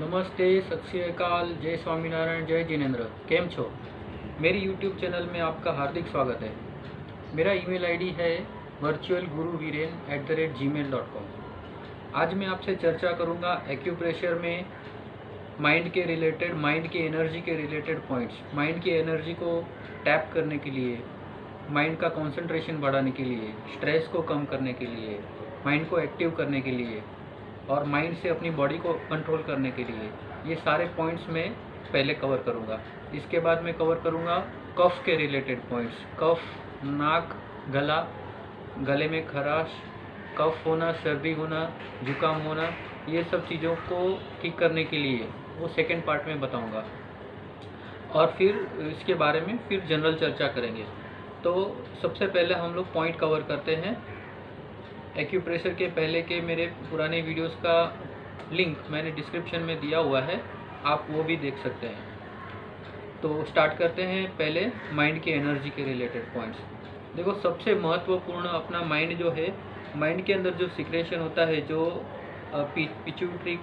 नमस्ते, सत श्री अकाल, जय स्वामीनारायण, जय जिनेन्द्र। केम छो? मेरी यूट्यूब चैनल में आपका हार्दिक स्वागत है। मेरा ईमेल आईडी है virtualguruviren@gmail.com। आज मैं आपसे चर्चा करूंगा एक्यूप्रेशर में माइंड के रिलेटेड, माइंड की एनर्जी के रिलेटेड पॉइंट्स। माइंड की एनर्जी को टैप करने के लिए, माइंड का कंसंट्रेशन बढ़ाने के लिए, स्ट्रेस को कम करने के लिए, माइंड को एक्टिव करने के लिए और माइंड से अपनी बॉडी को कंट्रोल करने के लिए, ये सारे पॉइंट्स मैं पहले कवर करूँगा। इसके बाद मैं कवर करूँगा कफ के रिलेटेड पॉइंट्स। कफ, नाक, गला, गले में खराश, कफ होना, सर्दी होना, जुकाम होना, ये सब चीज़ों को ठीक करने के लिए वो सेकेंड पार्ट में बताऊँगा। और फिर इसके बारे में फिर जनरल चर्चा करेंगे। तो सबसे पहले हम लोग पॉइंट कवर करते हैं। एक्यूप्रेशर के पहले के मेरे पुराने वीडियोस का लिंक मैंने डिस्क्रिप्शन में दिया हुआ है, आप वो भी देख सकते हैं। तो स्टार्ट करते हैं पहले माइंड की एनर्जी के रिलेटेड पॉइंट्स। देखो, सबसे महत्वपूर्ण अपना माइंड जो है, माइंड के अंदर जो सिक्रेशन होता है, जो पिट्यूटरी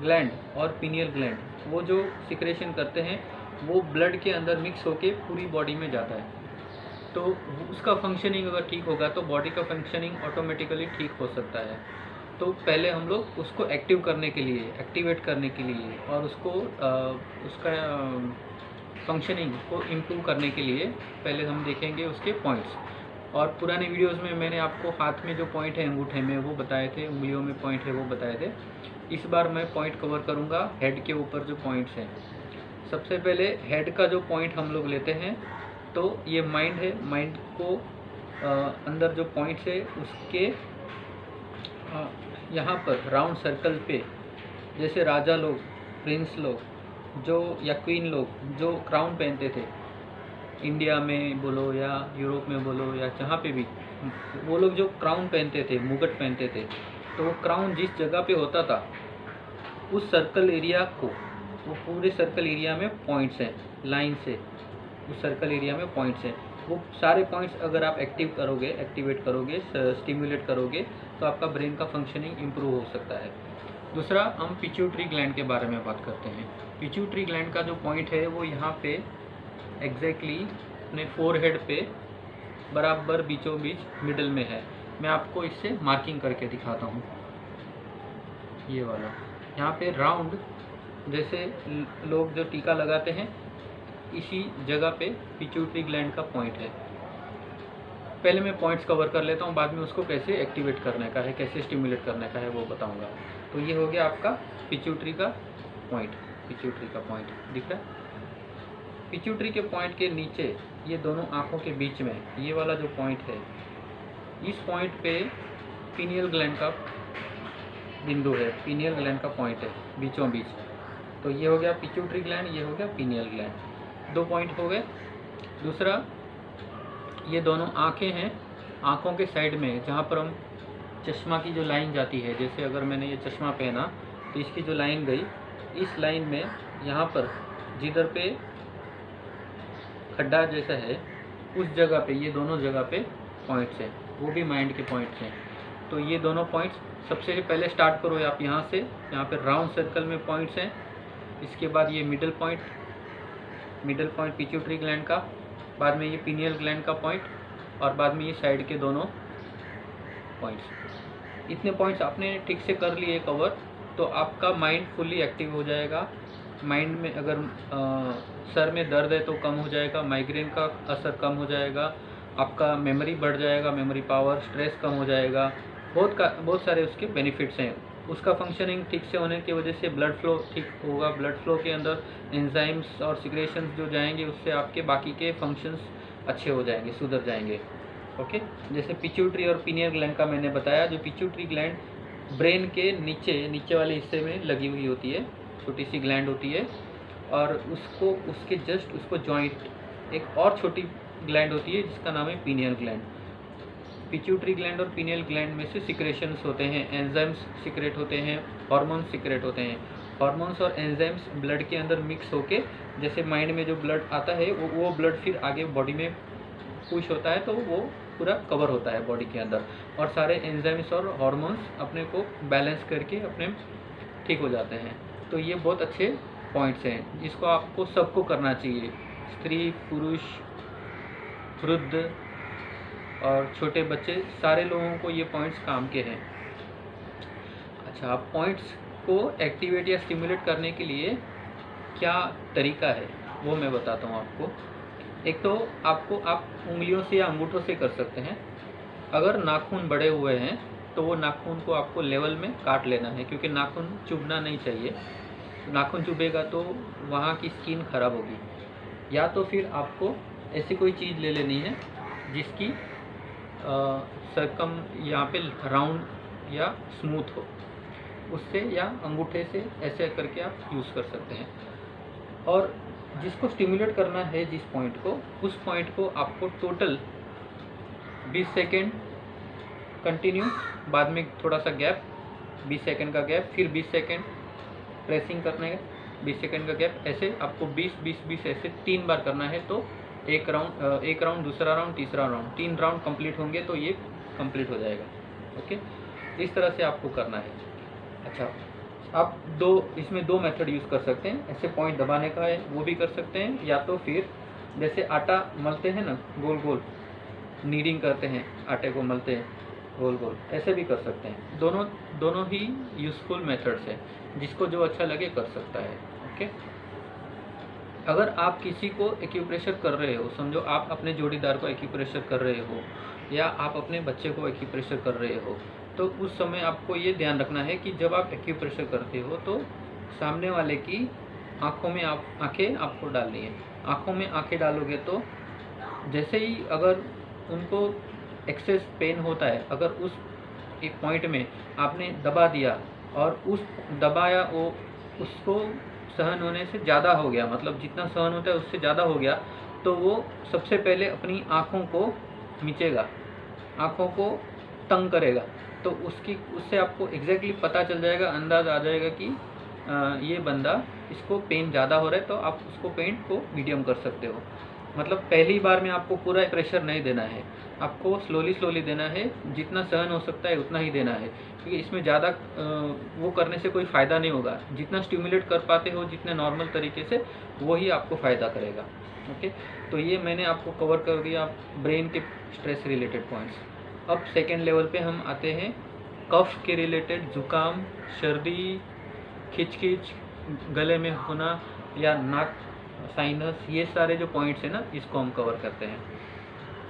ग्लैंड और पीनियल ग्लैंड, वो जो सिक्रेशन करते हैं वो ब्लड के अंदर मिक्स होके पूरी बॉडी में जाता है। तो उसका फंक्शनिंग अगर ठीक होगा तो बॉडी का फंक्शनिंग ऑटोमेटिकली ठीक हो सकता है। तो पहले हम लोग उसको एक्टिव करने के लिए, एक्टिवेट करने के लिए और उसका फंक्शनिंग को इम्प्रूव करने के लिए पहले हम देखेंगे उसके पॉइंट्स। और पुराने वीडियोस में मैंने आपको हाथ में जो पॉइंट है, अंगूठे में, वो बताए थे, उंगलियों में पॉइंट है वो बताए थे। इस बार मैं पॉइंट कवर करूँगा हेड के ऊपर जो पॉइंट्स हैं। सबसे पहले हेड का जो पॉइंट हम लोग लेते हैं, तो ये माइंड है। माइंड को अंदर जो पॉइंट्स है उसके यहाँ पर राउंड सर्कल पे, जैसे राजा लोग, प्रिंस लोग जो, या क्वीन लोग जो क्राउन पहनते थे, इंडिया में बोलो या यूरोप में बोलो या जहाँ पे भी, वो लोग जो क्राउन पहनते थे, मुकुट पहनते थे, तो वो क्राउन जिस जगह पे होता था उस सर्कल एरिया को, वो पूरे सर्कल एरिया में पॉइंट्स हैं, लाइन से उस सर्कल एरिया में पॉइंट्स हैं। वो सारे पॉइंट्स अगर आप एक्टिवेट करोगे, स्टिमुलेट करोगे, तो आपका ब्रेन का फंक्शनिंग इम्प्रूव हो सकता है। दूसरा, हम पिट्यूटरी ग्लैंड के बारे में बात करते हैं। पिट्यूटरी ग्लैंड का जो पॉइंट है वो यहाँ पे एग्जैक्टली अपने फोरहेड पे बराबर बीचों बीच मिडल में है। मैं आपको इससे मार्किंग करके दिखाता हूँ। ये वाला यहाँ पे राउंड, जैसे लोग जो टीका लगाते हैं, इसी जगह पे पिट्यूटरी ग्लैंड का पॉइंट है। पहले मैं पॉइंट्स कवर कर लेता हूँ, बाद में उसको कैसे एक्टिवेट करने का है, कैसे स्टिमुलेट करने का है वो बताऊँगा। तो ये हो गया आपका पिट्यूटरी का पॉइंट। पिट्यूटरी का पॉइंट दिख रहा है। पिट्यूटरी के पॉइंट के नीचे, ये दोनों आँखों के बीच में ये वाला जो पॉइंट है, इस पॉइंट पे पीनियल ग्लैंड का बिंदु है, पीनियल ग्लैंड का पॉइंट है बीचों बीच। तो ये हो गया पिट्यूटरी ग्लैंड, ये हो गया पीनियल ग्लैंड, दो पॉइंट हो गए। दूसरा, ये दोनों आँखें हैं, आँखों के साइड में जहाँ पर हम चश्मा की जो लाइन जाती है, जैसे अगर मैंने ये चश्मा पहना तो इसकी जो लाइन गई, इस लाइन में यहाँ पर जिधर पे खड्डा जैसा है उस जगह पे, ये दोनों जगह पे पॉइंट्स हैं, वो भी माइंड के पॉइंट्स हैं। तो ये दोनों पॉइंट्स सबसे पहले स्टार्ट करो आप यहाँ से, यहाँ पे राउंड सर्कल में पॉइंट्स हैं। इसके बाद ये मिडल पॉइंट पिट्यूटरी ग्लैंड का, बाद में ये पीनियल ग्लैंड का पॉइंट, और बाद में ये साइड के दोनों पॉइंट्स। इतने पॉइंट्स आपने ठीक से कर लिए कवर, तो आपका माइंड फुल्ली एक्टिव हो जाएगा। माइंड में अगर सर में दर्द है तो कम हो जाएगा, माइग्रेन का असर कम हो जाएगा, आपका मेमोरी बढ़ जाएगा, मेमोरी पावर, स्ट्रेस कम हो जाएगा, बहुत सारे उसके बेनिफिट्स हैं। उसका फंक्शनिंग ठीक से होने की वजह से ब्लड फ्लो ठीक होगा। ब्लड फ्लो के अंदर एंजाइम्स और सिक्रेशंस जो जाएंगे, उससे आपके बाकी के फंक्शंस अच्छे हो जाएंगे, सुधर जाएंगे। ओके, जैसे पिट्यूटरी और पीनियल ग्लैंड का मैंने बताया। जो पिट्यूटरी ग्लैंड ब्रेन के नीचे वाले हिस्से में लगी हुई होती है, छोटी सी ग्लैंड होती है, और उसके जस्ट उसको जॉइंट एक और छोटी ग्लैंड होती है जिसका नाम है पीनियल ग्लैंड। पिट्यूटरी ग्लैंड और पीनियल ग्लैंड में से सिक्रेशंस होते हैं, एंजाइम्स सिक्रेट होते हैं, हार्मोन्स सिक्रेट होते हैं। हार्मोन्स और एंजाइम्स ब्लड के अंदर मिक्स होके, जैसे माइंड में जो ब्लड आता है वो ब्लड फिर आगे बॉडी में पुश होता है, तो वो पूरा कवर होता है बॉडी के अंदर, और सारे एंजाइम्स और हार्मोन्स अपने को बैलेंस करके अपने ठीक हो जाते हैं। तो ये बहुत अच्छे पॉइंट्स हैं जिसको आपको सबको करना चाहिए, स्त्री, पुरुष, वृद्ध और छोटे बच्चे, सारे लोगों को ये पॉइंट्स काम के हैं। अच्छा, आप पॉइंट्स को एक्टिवेट या स्टिमुलेट करने के लिए क्या तरीका है वो मैं बताता हूँ आपको। एक तो आप उंगलियों से या अंगूठों से कर सकते हैं। अगर नाखून बड़े हुए हैं तो वो नाखून को आपको लेवल में काट लेना है, क्योंकि नाखून चुभना नहीं चाहिए। नाखून चुभेगा तो वहाँ की स्किन खराब होगी। या तो फिर आपको ऐसी कोई चीज़ ले लेनी है जिसकी सरकम यहाँ पे राउंड या स्मूथ हो, उससे या अंगूठे से ऐसे करके आप यूज़ कर सकते हैं। और जिसको स्टिमुलेट करना है जिस पॉइंट को, उस पॉइंट को आपको टोटल 20 सेकेंड कंटिन्यू, बाद में थोड़ा सा गैप, 20 सेकेंड का गैप, फिर 20 सेकेंड प्रेसिंग करने का, 20 सेकेंड का गैप, ऐसे आपको 20-20-20 ऐसे 3 बार करना है। तो एक राउंड, दूसरा राउंड, तीसरा राउंड, 3 राउंड कंप्लीट होंगे तो ये कंप्लीट हो जाएगा। ओके, इस तरह से आपको करना है। अच्छा, आप इसमें दो मेथड यूज़ कर सकते हैं। ऐसे पॉइंट दबाने का है वो भी कर सकते हैं, या तो फिर जैसे आटा मलते हैं ना, गोल गोल नीडिंग करते हैं, आटे को मलते हैं गोल गोल, ऐसे भी कर सकते हैं। दोनों ही यूज़फुल मेथड्स हैं, जिसको जो अच्छा लगे कर सकता है। ओके, अगर आप किसी को एक्यूप्रेशर कर रहे हो, समझो आप अपने जोड़ीदार को एक्यूप्रेशर कर रहे हो या आप अपने बच्चे को एक्यूप्रेशर कर रहे हो, तो उस समय आपको ये ध्यान रखना है कि जब आप एक्यूप्रेशर करते हो तो सामने वाले की आँखों में आँखें आपको डालनी है। आँखों में आँखें डालोगे तो जैसे ही अगर उनको एक्सेस पेन होता है, अगर उस एक पॉइंट में आपने दबा दिया और दबाया वो उसको सहन होने से ज़्यादा हो गया, मतलब जितना सहन होता है उससे ज़्यादा हो गया, तो वो सबसे पहले अपनी आँखों को मिचेगा, आँखों को तंग करेगा। तो उससे आपको एग्जैक्टली पता चल जाएगा, अंदाज़ आ जाएगा कि ये बंदा, इसको पेन ज़्यादा हो रहा है, तो आप उसको पेन को मीडियम कर सकते हो। मतलब पहली बार में आपको पूरा प्रेशर नहीं देना है, आपको स्लोली देना है, जितना सहन हो सकता है उतना ही देना है, क्योंकि इसमें ज़्यादा वो करने से कोई फ़ायदा नहीं होगा। जितना स्टिमुलेट कर पाते हो जितने नॉर्मल तरीके से, वही आपको फ़ायदा करेगा। ओके, तो ये मैंने आपको कवर कर दिया ब्रेन के स्ट्रेस रिलेटेड पॉइंट्स। अब सेकेंड लेवल पे हम आते हैं कफ के रिलेटेड, जुकाम, सर्दी, खिंच गले में होना या नाक, साइनस, ये सारे जो पॉइंट्स हैं ना, इसको हम कवर करते हैं।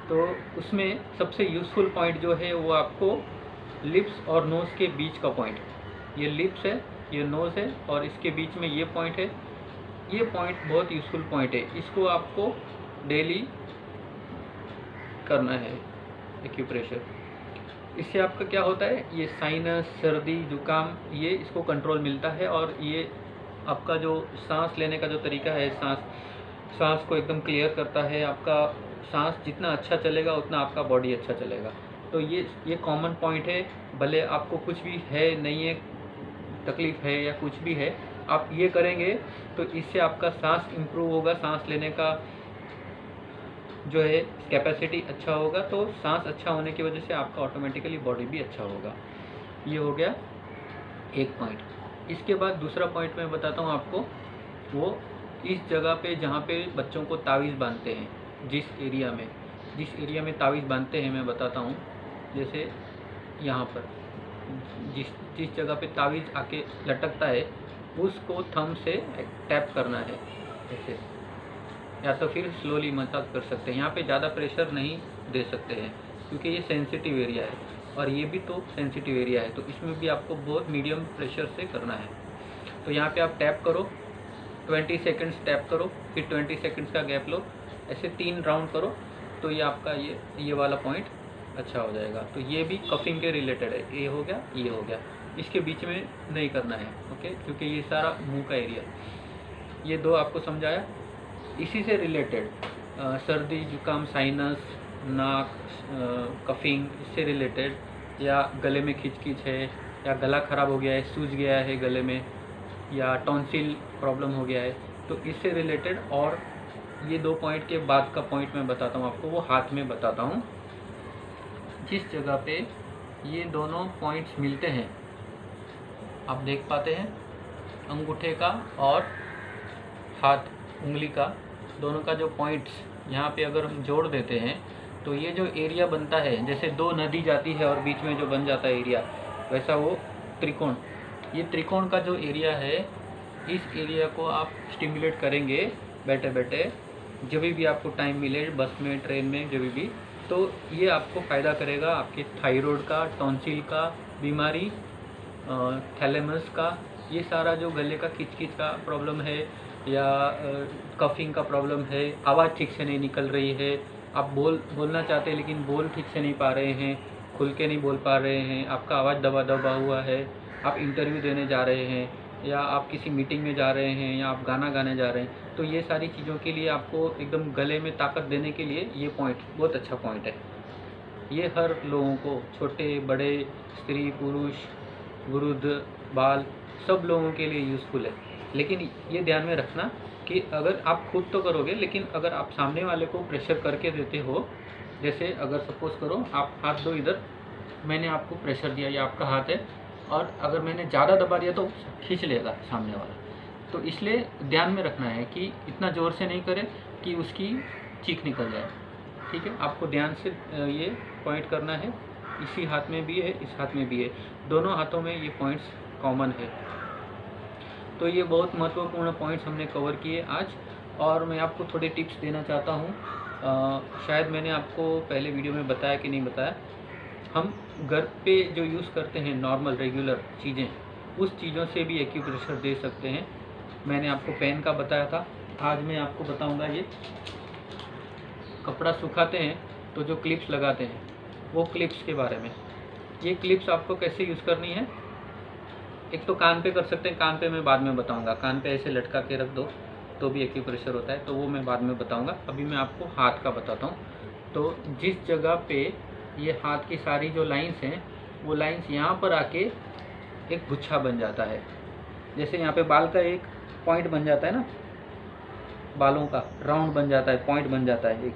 तो उसमें सबसे यूज़फुल पॉइंट जो है वो आपको लिप्स और नोज़ के बीच का पॉइंट, ये लिप्स है, ये नोज़ है और इसके बीच में ये पॉइंट है। ये पॉइंट बहुत यूज़फुल पॉइंट है, इसको आपको डेली करना है एक्यूप्रेशर। इससे आपका क्या होता है, ये साइनस, सर्दी, जुकाम, ये इसको कंट्रोल मिलता है और ये आपका जो सांस लेने का जो तरीका है, सांस को एकदम क्लियर करता है। आपका सांस जितना अच्छा चलेगा उतना आपका बॉडी अच्छा चलेगा। तो ये कॉमन पॉइंट है, भले आपको कुछ भी है नहीं है, तकलीफ़ है या कुछ भी है, आप ये करेंगे तो इससे आपका सांस इम्प्रूव होगा, सांस लेने का जो है कैपेसिटी अच्छा होगा। तो सांस अच्छा होने की वजह से आपका ऑटोमेटिकली बॉडी भी अच्छा होगा। ये हो गया एक पॉइंट। इसके बाद दूसरा पॉइंट मैं बताता हूँ आपको, वो इस जगह पे जहाँ पे बच्चों को तावीज़ बांधते हैं, जिस एरिया में तावीज़ बांधते हैं मैं बताता हूँ। जैसे यहाँ पर जिस जगह पे तावीज़ आके लटकता है, उसको थंब से टैप करना है ऐसे, या तो फिर स्लोली मसाज कर सकते हैं। यहाँ पे ज़्यादा प्रेशर नहीं दे सकते हैं क्योंकि ये सेंसिटिव एरिया है और ये भी तो सेंसिटिव एरिया है, तो इसमें भी आपको बहुत मीडियम प्रेशर से करना है। तो यहाँ पे आप टैप करो, 20 सेकंड्स टैप करो, फिर 20 सेकंड्स का गैप लो, ऐसे 3 राउंड करो, तो ये आपका ये वाला पॉइंट अच्छा हो जाएगा। तो ये भी कफिंग के रिलेटेड है, ये हो गया, ये हो गया, इसके बीच में नहीं करना है। ओके, क्योंकि ये सारा मुंह का एरिया। ये दो आपको समझाया। इसी से रिलेटेड सर्दी, जुकाम, साइनस, नाक, कफिंग, इससे रिलेटेड, या गले में खिंच है, या गला ख़राब हो गया है, सूज गया है गले में, या टॉन्सिल प्रॉब्लम हो गया है, तो इससे रिलेटेड। और ये 2 पॉइंट के बाद का पॉइंट मैं बताता हूँ आपको, वो हाथ में बताता हूँ। जिस जगह पे ये दोनों पॉइंट्स मिलते हैं, आप देख पाते हैं, अंगूठे का और हाथ उंगली का दोनों का जो पॉइंट्स यहाँ पे अगर हम जोड़ देते हैं तो ये जो एरिया बनता है, जैसे दो नदी जाती है और बीच में जो बन जाता है एरिया, वैसा वो त्रिकोण, ये त्रिकोण का जो एरिया है, इस एरिया को आप स्टिमुलेट करेंगे बैठे बैठे, जब भी आपको टाइम मिले, बस में, ट्रेन में, जब भी, तो ये आपको फ़ायदा करेगा आपके थायराइड का, टॉन्सिल का बीमारी, थैलेमस का, ये सारा जो गले का किच का प्रॉब्लम है या कफिंग का प्रॉब्लम है, आवाज़ ठीक से नहीं निकल रही है, आप बोलना चाहते हैं लेकिन बोल ठीक से नहीं पा रहे हैं, खुल के नहीं बोल पा रहे हैं, आपका आवाज़ दबा हुआ है, आप इंटरव्यू देने जा रहे हैं या आप किसी मीटिंग में जा रहे हैं या आप गाना गाने जा रहे हैं, तो ये सारी चीज़ों के लिए आपको एकदम गले में ताकत देने के लिए ये पॉइंट बहुत अच्छा पॉइंट है। ये हर लोगों को, छोटे बड़े, स्त्री पुरुष, वृद्ध बाल, सब लोगों के लिए यूज़फुल है। लेकिन ये ध्यान में रखना कि अगर आप खुद तो करोगे, लेकिन अगर आप सामने वाले को प्रेशर करके देते हो, जैसे अगर सपोज करो आप हाथ दो इधर, मैंने आपको प्रेशर दिया, ये आपका हाथ है, और अगर मैंने ज़्यादा दबा दिया तो खींच लेगा सामने वाला, तो इसलिए ध्यान में रखना है कि इतना ज़ोर से नहीं करें कि उसकी चीख निकल जाए। ठीक है, आपको ध्यान से ये पॉइंट करना है, इसी हाथ में भी है, इस हाथ में भी है, दोनों हाथों में ये पॉइंट्स कॉमन है। तो ये बहुत महत्वपूर्ण पॉइंट्स हमने कवर किए आज, और मैं आपको थोड़े टिप्स देना चाहता हूँ। शायद मैंने आपको पहले वीडियो में बताया कि नहीं बताया, हम घर पे जो यूज़ करते हैं नॉर्मल रेगुलर चीज़ें, उस चीज़ों से भी एक्यूप्रेशर दे सकते हैं। मैंने आपको पेन का बताया था, आज मैं आपको बताऊंगा ये कपड़ा सुखाते हैं तो जो क्लिप्स लगाते हैं, वो क्लिप्स के बारे में। ये क्लिप्स आपको कैसे यूज़ करनी है, एक तो कान पे कर सकते हैं, कान पे मैं बाद में बताऊंगा, कान पे ऐसे लटका के रख दो तो भी एक्यूप्रेशर होता है, तो वो मैं बाद में बताऊंगा। अभी मैं आपको हाथ का बताता हूँ। तो जिस जगह पे ये हाथ की सारी जो लाइंस हैं, वो लाइंस यहाँ पर आके एक गुच्छा बन जाता है, जैसे यहाँ पे बाल का एक पॉइंट बन जाता है ना, बालों का राउंड बन जाता है, पॉइंट बन जाता है, एक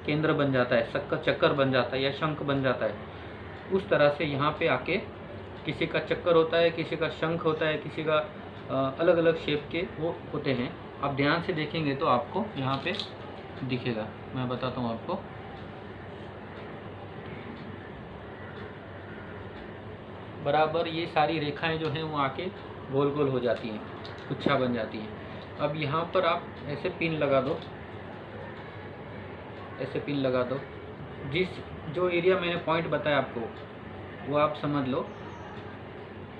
केंद्र बन जाता है, चक्कर बन जाता है या शंख बन जाता है, उस तरह से यहाँ पे आके किसी का चक्कर होता है, किसी का शंख होता है, किसी का अलग अलग शेप के वो होते हैं। आप ध्यान से देखेंगे तो आपको यहाँ पे दिखेगा, मैं बताता हूँ आपको। बराबर ये सारी रेखाएं जो हैं वो आके गोल गोल हो जाती हैं, गुच्छा बन जाती हैं। अब यहाँ पर आप ऐसे पिन लगा दो, ऐसे पिन लगा दो, जिस जो एरिया मैंने पॉइंट बताया आपको वो आप समझ लो।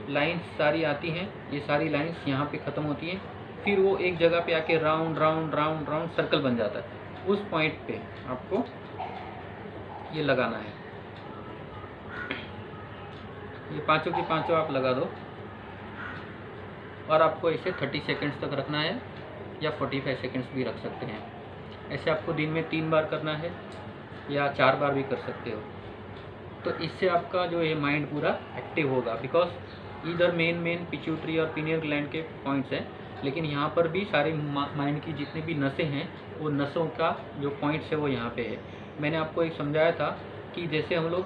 लाइंस सारी आती हैं, ये सारी लाइंस यहाँ पे ख़त्म होती हैं, फिर वो एक जगह पे आके round round round round circle बन जाता है। उस पॉइंट पे आपको ये लगाना है, ये पांचों की पांचों आप लगा दो, और आपको इसे 30 सेकंड्स तक रखना है या 45 सेकंड्स भी रख सकते हैं। ऐसे आपको दिन में 3 बार करना है या 4 बार भी कर सकते हो। तो इससे आपका जो है माइंड पूरा एक्टिव होगा, बिकॉज इधर मेन पिट्यूटरी और पीनियल ग्लैंड के पॉइंट्स हैं, लेकिन यहाँ पर भी सारी माइंड की जितनी भी नसें हैं, वो नसों का जो पॉइंट्स है वो यहाँ पे है। मैंने आपको एक समझाया था कि जैसे हम लोग,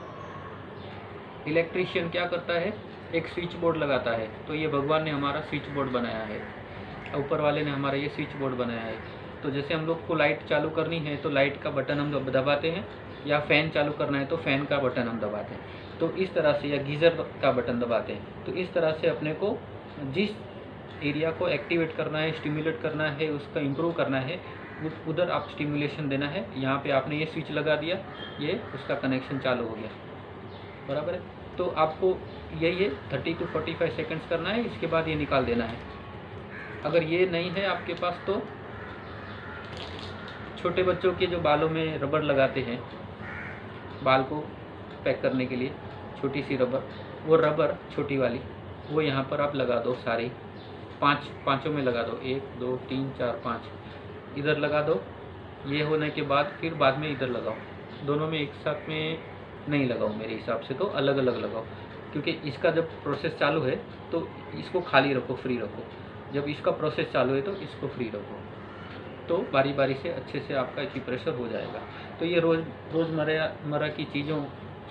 इलेक्ट्रीशियन क्या करता है, एक स्विच बोर्ड लगाता है, तो ये भगवान ने हमारा स्विच बोर्ड बनाया है, ऊपर वाले ने हमारा ये स्विच बोर्ड बनाया है। तो जैसे हम लोग को लाइट चालू करनी है तो लाइट का बटन हम दबाते हैं, या फ़ैन चालू करना है तो फ़ैन का बटन हम दबाते हैं, तो इस तरह से, या गीज़र का बटन दबाते हैं। तो इस तरह से अपने को जिस एरिया को एक्टिवेट करना है, स्टिमुलेट करना है, उसका इम्प्रूव करना है, उधर आप स्टिमुलेशन देना है। यहाँ पे आपने ये स्विच लगा दिया, ये उसका कनेक्शन चालू हो गया, बराबर है। तो आपको यही 30 to 45 सेकंड्स करना है, इसके बाद ये निकाल देना है। अगर ये नहीं है आपके पास तो छोटे बच्चों के जो बालों में रबर लगाते हैं, बाल को पैक करने के लिए छोटी सी रबर, वो रबर छोटी वाली, वो यहाँ पर आप लगा दो, सारी पाँचों में लगा दो, 1 2 3 4 5 इधर लगा दो। ये होने के बाद फिर बाद में इधर लगाओ, दोनों में एक साथ में नहीं लगाओ, मेरे हिसाब से तो अलग अलग लगाओ, क्योंकि इसका जब प्रोसेस चालू है तो इसको खाली रखो, फ्री रखो, जब इसका प्रोसेस चालू है तो इसको फ्री रखो, तो बारी बारी से अच्छे से आपका एक्यूप्रेशर हो जाएगा। तो ये रोज़मर्रा की चीज़ों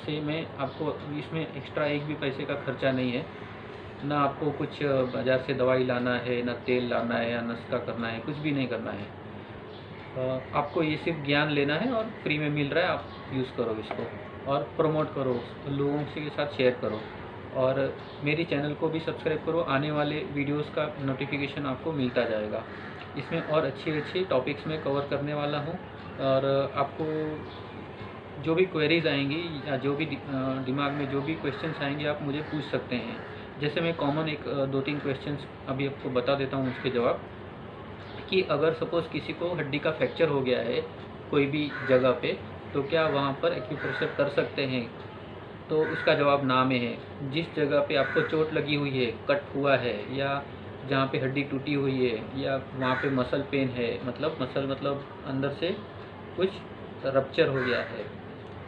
से मैं आपको, इसमें एक्स्ट्रा एक भी पैसे का खर्चा नहीं है, ना आपको कुछ बाज़ार से दवाई लाना है, ना तेल लाना है या नुस्खा करना है, कुछ भी नहीं करना है। आपको ये सिर्फ ज्ञान लेना है और फ्री में मिल रहा है, आप यूज़ करो इसको और प्रमोट करो, लोगों के साथ शेयर करो और मेरी चैनल को भी सब्सक्राइब करो। आने वाले वीडियोस का नोटिफिकेशन आपको मिलता जाएगा। इसमें और अच्छे टॉपिक्स में कवर करने वाला हूँ और आपको जो भी क्वेरीज आएंगी या जो भी दिमाग में जो भी क्वेश्चंस आएंगे आप मुझे पूछ सकते हैं। जैसे मैं कॉमन एक 2-3 क्वेश्चंस अभी आपको बता देता हूँ उसके जवाब, कि अगर सपोज़ किसी को हड्डी का फ्रैक्चर हो गया है कोई भी जगह पे, तो क्या वहाँ पर एक्यूप्रेशर कर सकते हैं? तो उसका जवाब ना में है। जिस जगह पे आपको चोट लगी हुई है, कट हुआ है या जहाँ पे हड्डी टूटी हुई है या वहाँ पे मसल पेन है, मतलब अंदर से कुछ रप्चर हो गया है,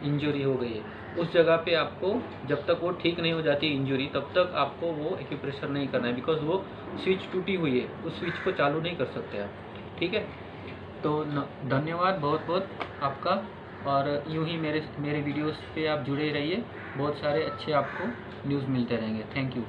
इंजरी हो गई है, उस जगह पे आपको जब तक वो ठीक नहीं हो जाती इंजरी तब तक आपको वो एक्यूप्रेशर नहीं करना है, बिकॉज वो स्विच टूटी हुई है, उस स्विच को चालू नहीं कर सकते आप। ठीक है, तो धन्यवाद बहुत बहुत आपका, और यूं ही मेरे वीडियोस पे आप जुड़े रहिए, बहुत सारे अच्छे आपको न्यूज़ मिलते रहेंगे। Thank you.